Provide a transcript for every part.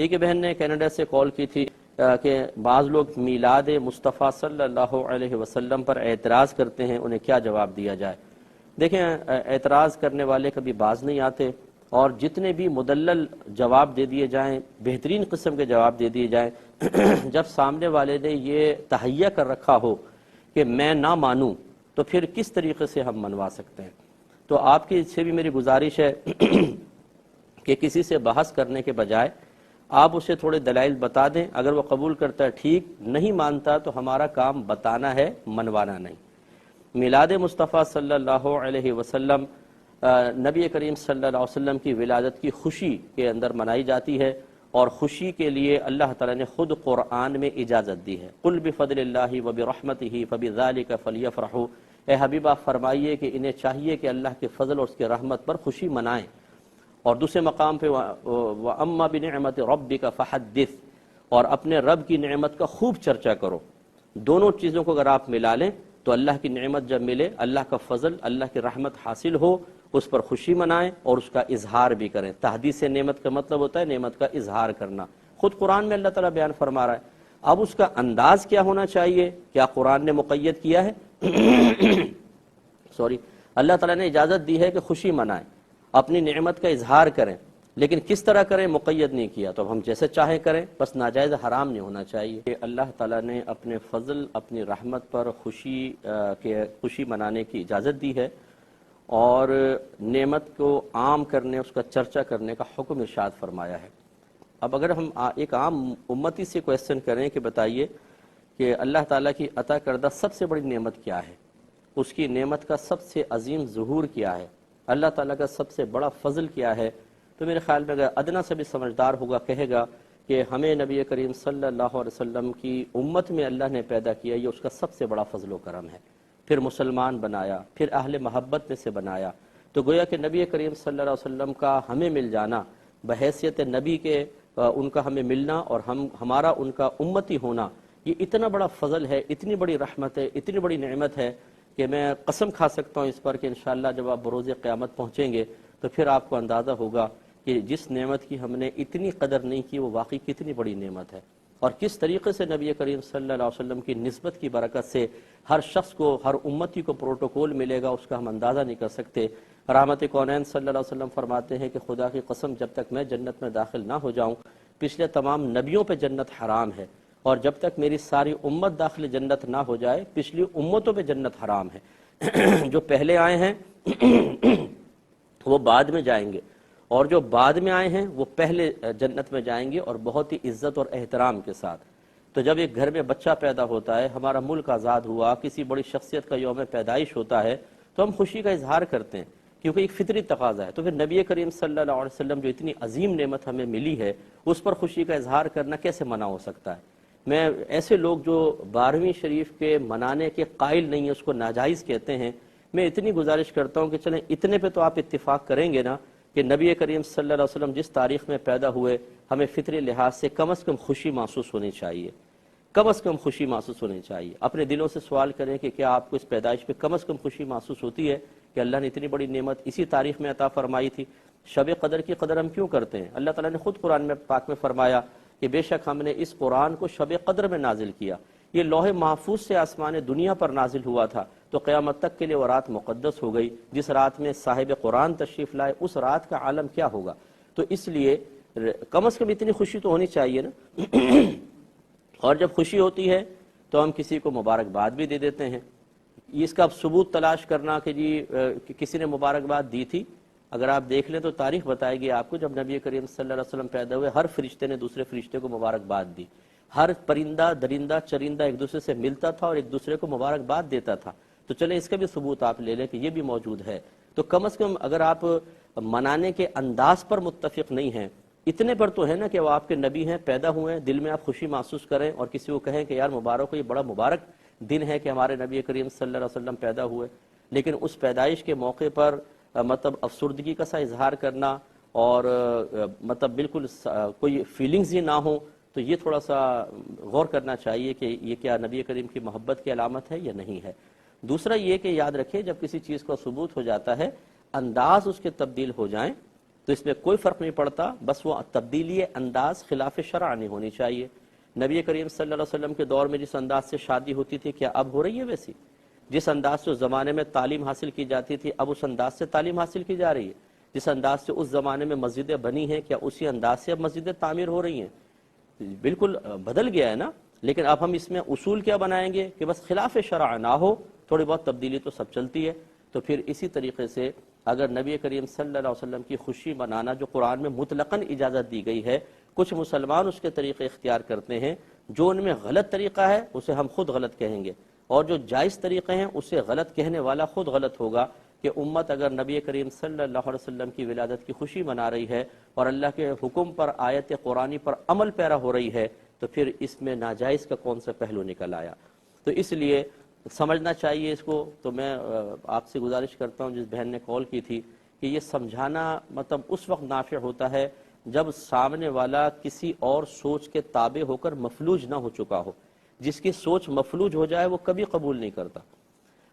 ایک بہن نے کینیڈا سے کال کی تھی کہ بعض لوگ میلاد مصطفیٰ صلی اللہ علیہ وسلم پر اعتراض کرتے ہیں، انہیں کیا جواب دیا جائے؟ دیکھیں، اعتراض کرنے والے کبھی باز نہیں آتے، اور جتنے بھی مدلل جواب دے دیے جائیں، بہترین قسم کے جواب دے دیے جائیں، جب سامنے والے نے یہ تہیہ کر رکھا ہو کہ میں نہ مانوں، تو پھر کس طریقے سے ہم منوا سکتے ہیں؟ تو آپ کی سے بھی میری گزارش ہے کہ کسی سے بحث کرنے کے بجائے آپ اسے تھوڑے دلائل بتا دیں، اگر وہ قبول کرتا ہے ٹھیک، نہیں مانتا تو ہمارا کام بتانا ہے، منوانا نہیں۔ میلاد مصطفیٰ صلی اللہ علیہ وسلم نبی کریم صلی اللہ علیہ وسلم کی ولادت کی خوشی کے اندر منائی جاتی ہے، اور خوشی کے لیے اللہ تعالیٰ نے خود قرآن میں اجازت دی ہے۔ قل بفضل اللہ وبرحمتہ فبذلک فلیفرحوا، اے حبیبہ فرمائیے کہ انہیں چاہیے کہ اللہ کے فضل اور اس کے رحمت پر خوشی منائیں۔ اور دوسرے مقام پہ وَأَمَّا بِنِعْمَةِ رَبِّكَ فَحَدِّثْ، اور اپنے رب کی نعمت کا خوب چرچا کرو۔ دونوں چیزوں کو اگر آپ ملا لیں تو اللہ کی نعمت جب ملے، اللہ کا فضل، اللہ کی رحمت حاصل ہو، اس پر خوشی منائیں اور اس کا اظہار بھی کریں۔ تحدیث نعمت کا مطلب ہوتا ہے نعمت کا اظہار کرنا، خود قرآن میں اللہ تعالیٰ بیان فرما رہا ہے۔ اب اس کا انداز کیا ہونا چاہیے؟ کیا قرآن نے مقید کیا ہے؟ اللہ تعالیٰ نے اجازت دی ہے کہ خوشی منائیں، اپنی نعمت کا اظہار کریں، لیکن کس طرح کریں مقید نہیں کیا، تو اب ہم جیسے چاہیں کریں، بس ناجائز حرام نہیں ہونا چاہیے۔ کہ اللہ تعالیٰ نے اپنے فضل، اپنی رحمت پر خوشی منانے کی اجازت دی ہے، اور نعمت کو عام کرنے، اس کا چرچا کرنے کا حکم ارشاد فرمایا ہے۔ اب اگر ہم ایک عام امتی سے کویسچن کریں کہ بتائیے کہ اللہ تعالیٰ کی عطا کردہ سب سے بڑی نعمت کیا ہے، اس کی نعمت کا سب سے عظیم ظہور کیا ہے، اللہ تعالیٰ کا سب سے بڑا فضل کیا ہے، تو میرے خیال میں اگر ادنا سے بھی سمجھدار ہوگا کہے گا کہ ہمیں نبی کریم صلی اللہ علیہ وسلم کی امت میں اللہ نے پیدا کیا، یہ اس کا سب سے بڑا فضل و کرم ہے، پھر مسلمان بنایا، پھر اہل محبت میں سے بنایا۔ تو گویا کہ نبی کریم صلی اللہ علیہ وسلم کا ہمیں مل جانا، بحیثیت نبی کے ان کا ہمیں ملنا، اور ہمارا ان کا امتی ہونا، یہ اتنا بڑا فضل ہے، اتنی بڑی رحمت ہے، اتنی بڑی نعمت ہے کہ میں قسم کھا سکتا ہوں اس پر کہ انشاءاللہ جب آپ بروز قیامت پہنچیں گے تو پھر آپ کو اندازہ ہوگا کہ جس نعمت کی ہم نے اتنی قدر نہیں کی، وہ واقعی کتنی بڑی نعمت ہے، اور کس طریقے سے نبی کریم صلی اللہ علیہ وسلم کی نسبت کی برکت سے ہر شخص کو، ہر امتی کو پروٹوکول ملے گا، اس کا ہم اندازہ نہیں کر سکتے۔ رحمت کونین صلی اللہ علیہ وسلم فرماتے ہیں کہ خدا کی قسم، جب تک میں جنت میں داخل نہ ہو جاؤں، پچھلے تمام نبیوں پہ جنت حرام ہے، اور جب تک میری ساری امت داخل جنت نہ ہو جائے، پچھلی امتوں پہ جنت حرام ہے۔ جو پہلے آئے ہیں وہ بعد میں جائیں گے، اور جو بعد میں آئے ہیں وہ پہلے جنت میں جائیں گے، اور بہت ہی عزت اور احترام کے ساتھ۔ تو جب ایک گھر میں بچہ پیدا ہوتا ہے، ہمارا ملک آزاد ہوا، کسی بڑی شخصیت کا یوم پیدائش ہوتا ہے، تو ہم خوشی کا اظہار کرتے ہیں، کیونکہ ایک فطری تقاضا ہے۔ تو پھر نبی کریم صلی اللہ علیہ وسلم جو اتنی عظیم نعمت ہمیں ملی ہے، اس پر خوشی کا اظہار کرنا کیسے منع ہو سکتا ہے؟ میں ایسے لوگ جو 12ویں شریف کے منانے کے قائل نہیں ہیں، اس کو ناجائز کہتے ہیں، میں اتنی گزارش کرتا ہوں کہ چلیں اتنے پہ تو آپ اتفاق کریں گے نا کہ نبی کریم صلی اللہ علیہ وسلم جس تاریخ میں پیدا ہوئے، ہمیں فطری لحاظ سے کم از کم خوشی محسوس ہونی چاہیے، کم از کم خوشی محسوس ہونی چاہیے۔ اپنے دلوں سے سوال کریں کہ کیا آپ کو اس پیدائش پہ کم از کم خوشی محسوس ہوتی ہے کہ اللہ نے اتنی بڑی نعمت اسی تاریخ میں عطا فرمائی تھی؟ شب قدر کی قدر ہم کیوں کرتے ہیں؟ اللہ تعالیٰ نے خود قرآن میں پاک میں فرمایا کہ بے شک ہم نے اس قرآن کو شب قدر میں نازل کیا، یہ لوح محفوظ سے آسمان دنیا پر نازل ہوا تھا، تو قیامت تک کے لیے وہ رات مقدس ہو گئی۔ جس رات میں صاحب قرآن تشریف لائے، اس رات کا عالم کیا ہوگا؟ تو اس لیے کم از کم اتنی خوشی تو ہونی چاہیے نا۔ اور جب خوشی ہوتی ہے تو ہم کسی کو مبارکباد بھی دے دیتے ہیں۔ اس کا اب ثبوت تلاش کرنا کہ جی کسی نے مبارکباد دی تھی، اگر آپ دیکھ لیں تو تاریخ بتائے گی آپ کو، جب نبی کریم صلی اللہ علیہ وسلم پیدا ہوئے، ہر فرشتے نے دوسرے فرشتے کو مبارکباد دی، ہر پرندہ درندہ چرندہ ایک دوسرے سے ملتا تھا اور ایک دوسرے کو مبارکباد دیتا تھا۔ تو چلیں اس کا بھی ثبوت آپ لے لیں کہ یہ بھی موجود ہے۔ تو کم از کم اگر آپ منانے کے انداز پر متفق نہیں ہیں، اتنے پر تو ہے نا کہ وہ آپ کے نبی ہیں، پیدا ہوئے ہیں، دل میں آپ خوشی محسوس کریں اور کسی کو کہیں کہ یار مبارک ہو، یہ بڑا مبارک دن ہے کہ ہمارے نبی کریم صلی اللہ علیہ وسلم پیدا ہوئے۔ لیکن اس پیدائش کے موقع پر مطلب افسردگی کا سا اظہار کرنا اور مطلب بالکل کوئی فیلنگز ہی نہ ہو، تو یہ تھوڑا سا غور کرنا چاہیے کہ یہ کیا نبی کریم کی محبت کی علامت ہے یا نہیں ہے۔ دوسرا یہ کہ یاد رکھیں، جب کسی چیز کا ثبوت ہو جاتا ہے، انداز اس کے تبدیل ہو جائیں، تو تو اس میں کوئی فرق نہیں پڑتا، بس وہ تبدیلی انداز خلاف شرع نہیں ہونی چاہیے۔ نبی کریم صلی اللہ علیہ وسلم کے دور میں جس انداز سے شادی ہوتی تھی کیا اب ہو رہی ہے ویسی؟ جس انداز سے اس زمانے میں تعلیم حاصل کی جاتی تھی اب اس انداز سے تعلیم حاصل کی جا رہی ہے؟ جس انداز سے اس زمانے میں مسجدیں بنی ہیں کیا اسی انداز سے اب مسجدیں تعمیر ہو رہی ہیں؟ بالکل بدل گیا ہے نا۔ لیکن اب ہم اس میں اصول کیا بنائیں گے کہ بس خلاف شرع نہ ہو، تھوڑی بہت تبدیلی تو سب چلتی ہے۔ تو پھر اسی طریقے سے اگر نبی کریم صلی اللہ علیہ وسلم کی خوشی منانا جو قرآن میں مطلقاً اجازت دی گئی ہے، کچھ مسلمان اس کے طریقے اختیار کرتے ہیں، جو ان میں غلط طریقہ ہے اسے ہم خود غلط کہیں گے، اور جو جائز طریقے ہیں اسے غلط کہنے والا خود غلط ہوگا۔ کہ امت اگر نبی کریم صلی اللہ علیہ وسلم کی ولادت کی خوشی منا رہی ہے اور اللہ کے حکم پر، آیت قرآنی پر عمل پیرا ہو رہی ہے، تو پھر اس میں ناجائز کا کون سا پہلو نکل آیا؟ تو اس لیے سمجھنا چاہیے اس کو۔ تو میں آپ سے گزارش کرتا ہوں، جس بہن نے کال کی تھی، کہ یہ سمجھانا مطلب اس وقت نافع ہوتا ہے جب سامنے والا کسی اور سوچ کے تابع ہو کر مفلوج نہ ہو چکا ہو۔ جس کی سوچ مفلوج ہو جائے وہ کبھی قبول نہیں کرتا۔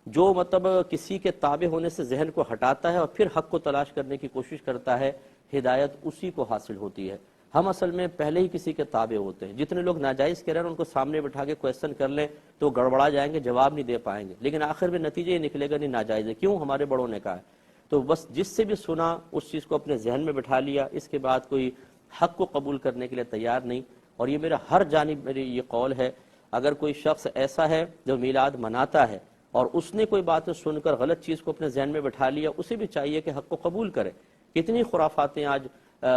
جو مطلب کسی کے تابع ہونے سے ذہن کو ہٹاتا ہے اور پھر حق کو تلاش کرنے کی کوشش کرتا ہے، ہدایت اسی کو حاصل ہوتی ہے۔ ہم اصل میں پہلے ہی کسی کے تابع ہوتے ہیں۔ جتنے لوگ ناجائز کہہ رہے ہیں ان کو سامنے بٹھا کے کویسچن کر لیں تو گڑبڑا جائیں گے، جواب نہیں دے پائیں گے، لیکن آخر میں نتیجہ یہ نکلے گا نہیں ناجائز ہے، کیوں؟ ہمارے بڑوں نے کہا ہے۔ تو بس جس سے بھی سنا اس چیز کو اپنے ذہن میں بٹھا لیا، اس کے بعد کوئی حق کو قبول کرنے کے لیے تیار نہیں۔ اور یہ میرا ہر جانب میری یہ قول ہے، اگر کوئی شخص ایسا ہے جو میلاد مناتا ہے اور اس نے کوئی بات سن کر غلط چیز کو اپنے ذہن میں بٹھا لیا، اسے بھی چاہیے کہ حق کو قبول کرے۔ کتنی خرافاتیں آج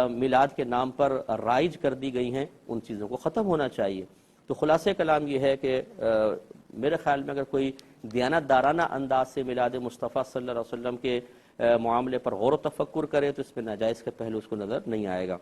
میلاد کے نام پر رائج کر دی گئی ہیں، ان چیزوں کو ختم ہونا چاہیے۔ تو خلاصہ کلام یہ ہے کہ میرے خیال میں اگر کوئی دیانت دارانہ انداز سے میلاد مصطفیٰ صلی اللہ علیہ وسلم کے معاملے پر غور و تفکر کرے تو اس میں ناجائز کا پہلو اس کو نظر نہیں آئے گا۔